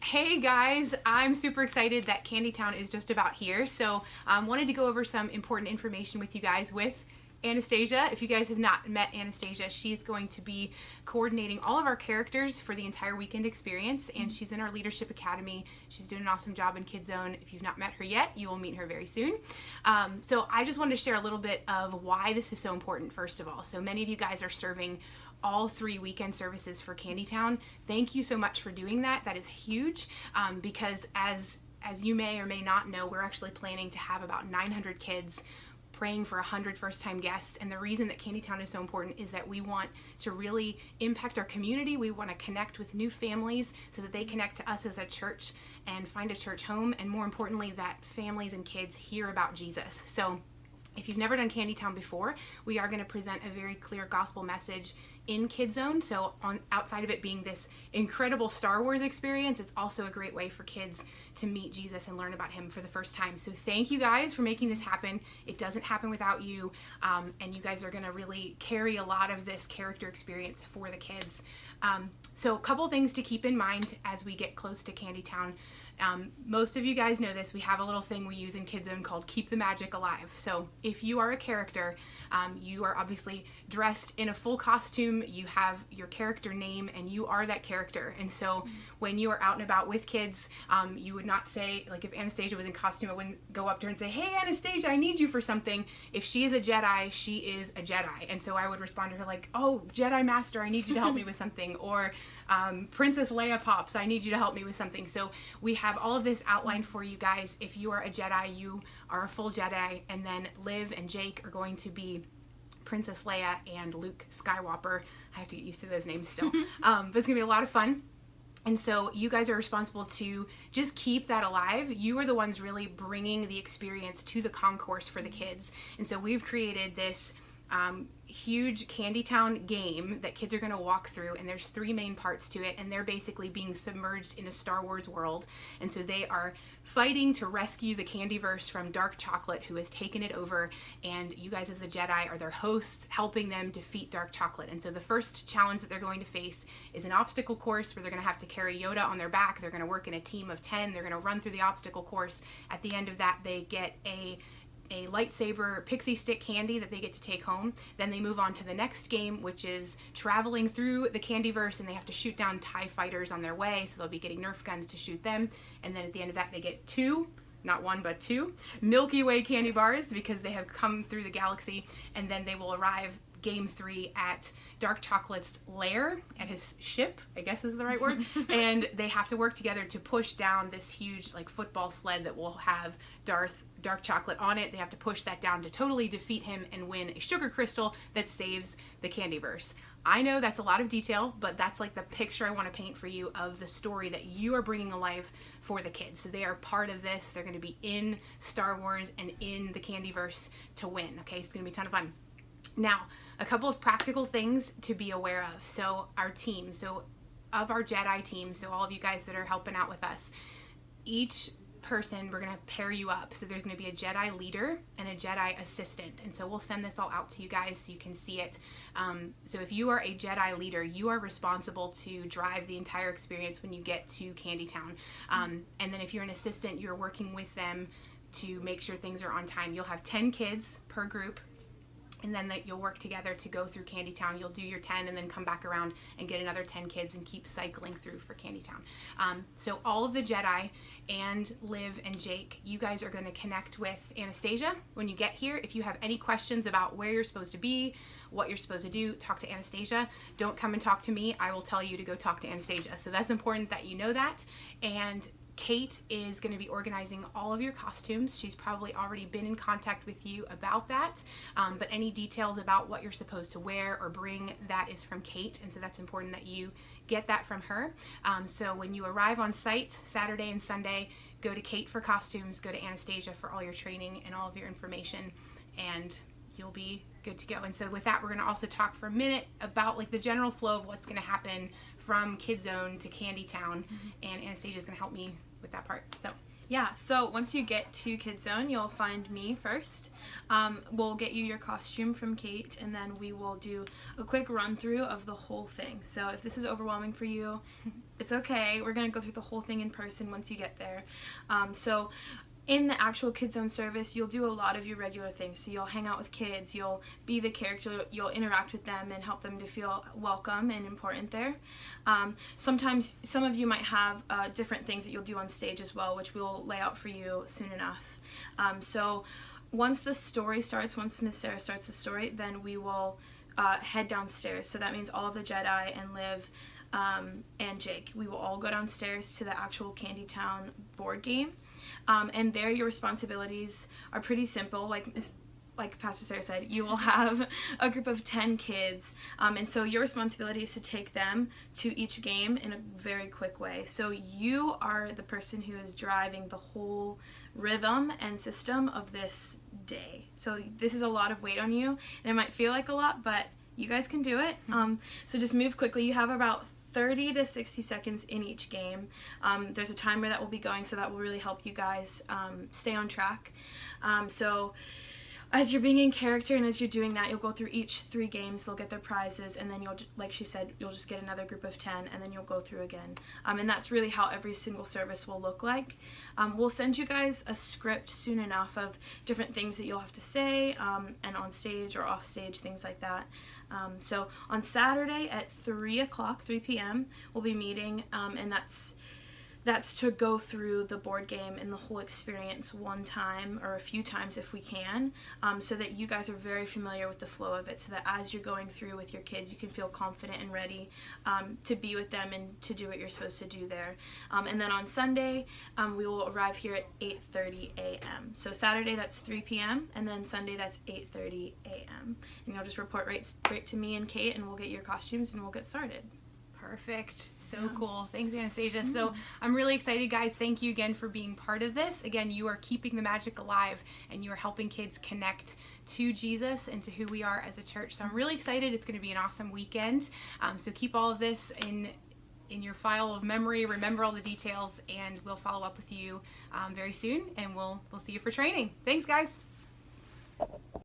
Hey guys, I'm super excited that Candytown is just about here. So wanted to go over some important information with you guys with Anastasia. If you guys have not met Anastasia, she's going to be coordinating all of our characters for the entire weekend experience, and she's in our Leadership Academy. She's doing an awesome job in Kid Zone. If you've not met her yet, you will meet her very soon. So I just wanted to share a little bit of why this is so important, first of all. So many of you guys are serving all 3 weekend services for Candytown. Thank you so much for doing that. That is huge because as you may or may not know, we're actually planning to have about 900 kids praying for 100 first-time guests. And the reason that Candytown is so important is that we want to really impact our community. We want to connect with new families so that they connect to us as a church and find a church home. And more importantly, that families and kids hear about Jesus. So if you've never done Candytown before, we are going to present a very clear gospel message in Kid Zone. So outside of it being this incredible Star Wars experience, it's also a great way for kids to meet Jesus and learn about him for the first time. So thank you guys for making this happen. It doesn't happen without you, and you guys are going to really carry a lot of this character experience for the kids. So a couple things to keep in mind as we get close to Candytown. Most of you guys know this. We have a little thing we use in Kid Zone called Keep the Magic Alive. So if you are a character, you are obviously dressed in a full costume, you have your character name, and you are that character. And so when you are out and about with kids, you would not say, like if Anastasia was in costume, I wouldn't go up to her and say, "Hey Anastasia, I need you for something." If she is a Jedi, she is a Jedi. And so I would respond to her like, "Oh, Jedi Master, I need you to help me with something." Or Princess Leia Pops, I need you to help me with something. So we have all of this outlined for you guys. If you are a Jedi, you are a full Jedi, and then Liv and Jake are going to be Princess Leia and Luke Skywalker. I have to get used to those names still. But it's gonna be a lot of fun. And so you guys are responsible to just keep that alive. You are the ones really bringing the experience to the concourse for the kids. And so we've created this huge Candytown game that kids are going to walk through, and there's 3 main parts to it, and they're basically being submerged in a Star Wars world. And so they are fighting to rescue the Candyverse from Dark Chocolate, who has taken it over, and you guys as the Jedi are their hosts, helping them defeat Dark Chocolate. And so the first challenge that they're going to face is an obstacle course where they're going to have to carry Yoda on their back. They're going to work in a team of 10. They're going to run through the obstacle course. At the end of that, they get a lightsaber pixie stick candy that they get to take home. Then they move on to the next game, which is traveling through the Candyverse, and they have to shoot down TIE fighters on their way, so they'll be getting Nerf guns to shoot them. And then at the end of that, they get 2, not 1 but 2 Milky Way candy bars because they have come through the galaxy. And then they will arrive game 3 at Dark Chocolate's lair, at his ship, I guess is the right word. And they have to work together to push down this huge like football sled that will have Dark Chocolate on it. They have to push that down to totally defeat him and win a sugar crystal that saves the Candyverse. I know that's a lot of detail, but that's like the picture I want to paint for you of the story that you are bringing alive for the kids. So they are part of this. They're going to be in Star Wars and in the Candyverse to win. Okay, it's going to be a ton of fun. Now, a couple of practical things to be aware of. So our team, so of our Jedi team, so all of you guys that are helping out with us, each person, we're going to pair you up. So there's going to be a Jedi leader and a Jedi assistant. And so we'll send this all out to you guys so you can see it. So if you are a Jedi leader, you are responsible to drive the entire experience when you get to Candytown. And then if you're an assistant, you're working with them to make sure things are on time. You'll have 10 kids per group, and then that you'll work together to go through Candytown. You'll do your 10 and then come back around and get another 10 kids and keep cycling through for Candytown. So all of the Jedi and Liv and Jake, you guys are going to connect with Anastasia when you get here. If you have any questions about where you're supposed to be, what you're supposed to do, talk to Anastasia. Don't come and talk to me. I will tell you to go talk to Anastasia. So that's important that you know that. And Kate is going to be organizing all of your costumes. She's probably already been in contact with you about that, but any details about what you're supposed to wear or bring, that is from Kate, and so that's important that you get that from her. So when you arrive on site Saturday and Sunday, go to Kate for costumes, go to Anastasia for all your training and all of your information, and you'll be good to go. And so with that, we're going to also talk for a minute about like the general flow of what's going to happen from Kid Zone to Candytown, and Anastasia is going to help me with that part. So yeah, so once you get to Kid Zone, you'll find me first. We'll get you your costume from Kate, and then we will do a quick run through of the whole thing. So if this is overwhelming for you, It's okay. We're going to go through the whole thing in person once you get there. So in the actual Kids Zone service, you'll do a lot of your regular things. So you'll hang out with kids, you'll be the character, you'll interact with them and help them to feel welcome and important there. Sometimes some of you might have different things that you'll do on stage as well, which we'll lay out for you soon enough. So once the story starts, once Miss Sarah starts the story, then we will head downstairs. So that means all of the Jedi and Liv and Jake, we will all go downstairs to the actual Candytown board game. And there your responsibilities are pretty simple. Like Pastor Sarah said, you will have a group of 10 kids, and so your responsibility is to take them to each game in a very quick way. So you are the person who is driving the whole rhythm and system of this day. So this is a lot of weight on you, and it might feel like a lot, but you guys can do it. So just move quickly. You have about 30 to 60 seconds in each game. There's a timer that will be going, so that will really help you guys stay on track. So as you're being in character and as you're doing that, you'll go through each 3 games, they'll get their prizes, and then you'll, like she said, you'll just get another group of 10, and then you'll go through again. And that's really how every single service will look like. We'll send you guys a script soon enough of different things that you'll have to say, and on stage or off stage, things like that. So on Saturday at 3 p.m. we'll be meeting, and that's to go through the board game and the whole experience one time or a few times if we can, so that you guys are very familiar with the flow of it, so that as you're going through with your kids, you can feel confident and ready to be with them and to do what you're supposed to do there. And then on Sunday, we will arrive here at 8:30 a.m. So Saturday, that's 3 p.m., and then Sunday, that's 8:30 a.m. And you'll just report right to me and Kate, and we'll get your costumes and we'll get started. Perfect. So cool. Thanks, Anastasia. So I'm really excited, guys. Thank you again for being part of this. Again, you are keeping the magic alive, and you are helping kids connect to Jesus and to who we are as a church. So I'm really excited. It's going to be an awesome weekend. So keep all of this in your file of memory. Remember all the details, and we'll follow up with you very soon, and we'll see you for training. Thanks, guys.